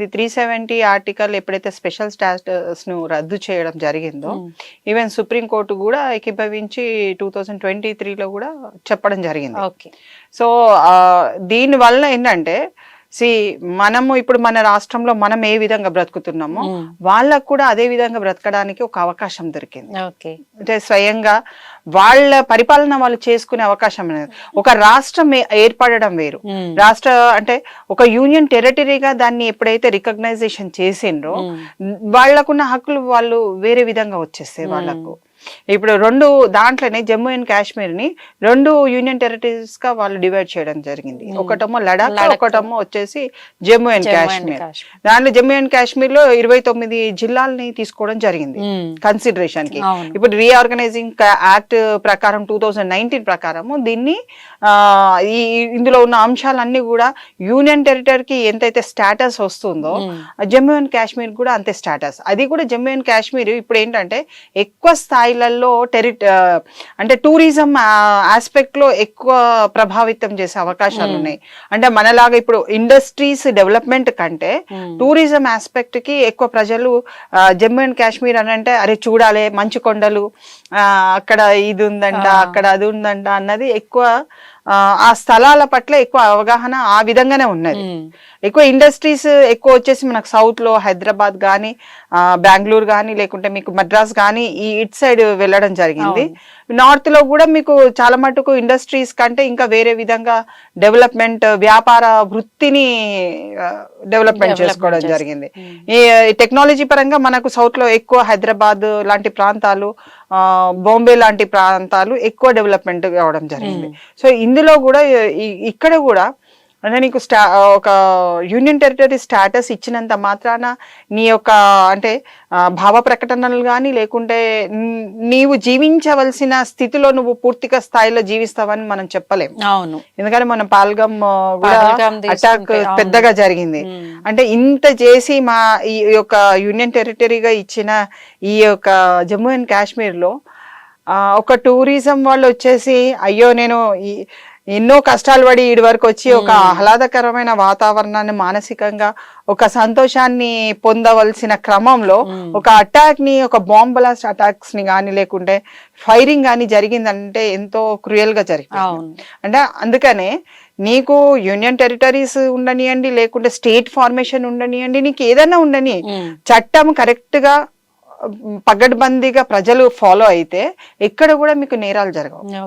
ఇది 370 ఆర్టికల్ ఎప్పుడైతే special status ను రద్దు చేయడం జరిగిందో ఈవెన్ సుప్రీం కోర్టు కూడా ఏకీభవించి 2023లో కూడా చెప్పడం జరిగింది. సో దీని వల్ల ఏంటంటే మనము ఇప్పుడు మన రాష్ట్రంలో మనం ఏ విధంగా బ్రతుకుతున్నామో వాళ్ళకు కూడా అదే విధంగా బ్రతకడానికి ఒక అవకాశం దొరికింది. అంటే స్వయంగా వాళ్ళ పరిపాలన వాళ్ళు చేసుకునే అవకాశం అనేది. ఒక రాష్ట్రం ఏర్పడడం వేరు, రాష్ట్ర అంటే ఒక యూనియన్ టెరిటరీగా దాన్ని ఎప్పుడైతే రికగ్నైజేషన్ చేసిండ్రో వాళ్ళకున్న హక్కులు వాళ్ళు వేరే విధంగా వచ్చేస్తాయి వాళ్ళకు. ఇప్పుడు రెండు దాంట్లోనే జమ్మూ అండ్ కాశ్మీర్ ని 2 యూనియన్ టెరిటరీస్ గా వాళ్ళు డివైడ్ చేయడం జరిగింది. ఒకటేమో లడాక్, ఒకటేమో వచ్చేసి జమ్మూ అండ్ కాశ్మీర్. దాంట్లో జమ్మూ అండ్ కాశ్మీర్ లో 29 జిల్లాలని తీసుకోవడం జరిగింది కన్సిడరేషన్ కి. ఇప్పుడు రీఆర్గనైజింగ్ యాక్ట్ ప్రకారం 2019 ప్రకారము దీన్ని ఇందులో ఉన్న అంశాలన్నీ కూడా యూనియన్ టెరిటరీకి ఎంతైతే స్టేటస్ వస్తుందో జమ్మూ అండ్ కాశ్మీర్ కూడా అంతే స్టేటస్. అది కూడా జమ్మూ అండ్ కాశ్మీర్ ఇప్పుడు ఏంటంటే ఎక్కువ స్థాయిలలో అంటే టూరిజం ఆస్పెక్ట్ లో ఎక్కువ ప్రభావితం చేసే అవకాశాలు ఉన్నాయి. అంటే మనలాగా ఇప్పుడు ఇండస్ట్రీస్ డెవలప్మెంట్ కంటే టూరిజం ఆస్పెక్ట్ కి ఎక్కువ ప్రజలు జమ్మూ అండ్ కాశ్మీర్ అని అంటే అరే చూడాలి మంచు కొండలు, అక్కడ ఇది ఉందంట, అక్కడ అది ఉందంట అన్నది ఎక్కువ ఆ స్థలాల పట్ల ఎక్కువ అవగాహన ఆ విధంగానే ఉన్నది. ఎక్కువ ఇండస్ట్రీస్ ఎక్కువ వచ్చేసి మనకు సౌత్ లో హైదరాబాద్ కానీ బెంగళూరు కానీ లేకుంటే మీకు మద్రాస్ కానీ ఇటు సైడ్ వెళ్ళడం జరిగింది. నార్త్ లో కూడా మీకు చాలా మటుకు ఇండస్ట్రీస్ కంటే ఇంకా వేరే విధంగా డెవలప్మెంట్ వ్యాపార వృత్తిని డెవలప్మెంట్ చేసుకోవడం జరిగింది. ఈ టెక్నాలజీ పరంగా మనకు సౌత్ లో ఎక్కువ హైదరాబాద్ లాంటి ప్రాంతాలు, బాంబే లాంటి ప్రాంతాలు ఎక్కువ డెవలప్మెంట్ కావడం జరిగింది. సో ఇందులో కూడా ఇక్కడ కూడా అంటే నీకు ఒక యూనియన్ టెరిటరీ స్టేటస్ ఇచ్చినంత మాత్రాన నీ యొక్క అంటే భావ ప్రకటనలు కానీ లేకుంటే నీవు జీవించవలసిన స్థితిలో నువ్వు పూర్తిగా స్థాయిలో జీవిస్తావని మనం చెప్పలేము. ఎందుకంటే మన పాల్గమ్ కూడా అటాక్ పెద్దగా జరిగింది. అంటే ఇంత చేసి మా ఈ యొక్క యూనియన్ టెరిటరీగా ఇచ్చిన ఈ యొక్క జమ్మూ అండ్ కాశ్మీర్ లో ఒక టూరిజం వాళ్ళు వచ్చేసి అయ్యో నేను ఎన్నో కష్టాలు పడి ఇడి వరకు వచ్చి ఒక ఆహ్లాదకరమైన వాతావరణాన్ని మానసికంగా ఒక సంతోషాన్ని పొందవలసిన క్రమంలో ఒక అటాక్ ని, ఒక బాంబ్ బ్లాస్ట్ అటాక్స్ ని కానీ లేకుంటే ఫైరింగ్ కానీ జరిగిందంటే ఎంతో క్రూయల్ గా జరిగింది. అంటే అందుకనే నీకు యూనియన్ టెరిటరీస్ ఉండనియండి లేకుంటే స్టేట్ ఫార్మేషన్ ఉండనియండి, నీకు ఏదైనా ఉండని చట్టం కరెక్ట్ గా పగడ్బందీగా ప్రజలు ఫాలో అయితే ఎక్కడ కూడా మీకు నేరాలు జరగవు.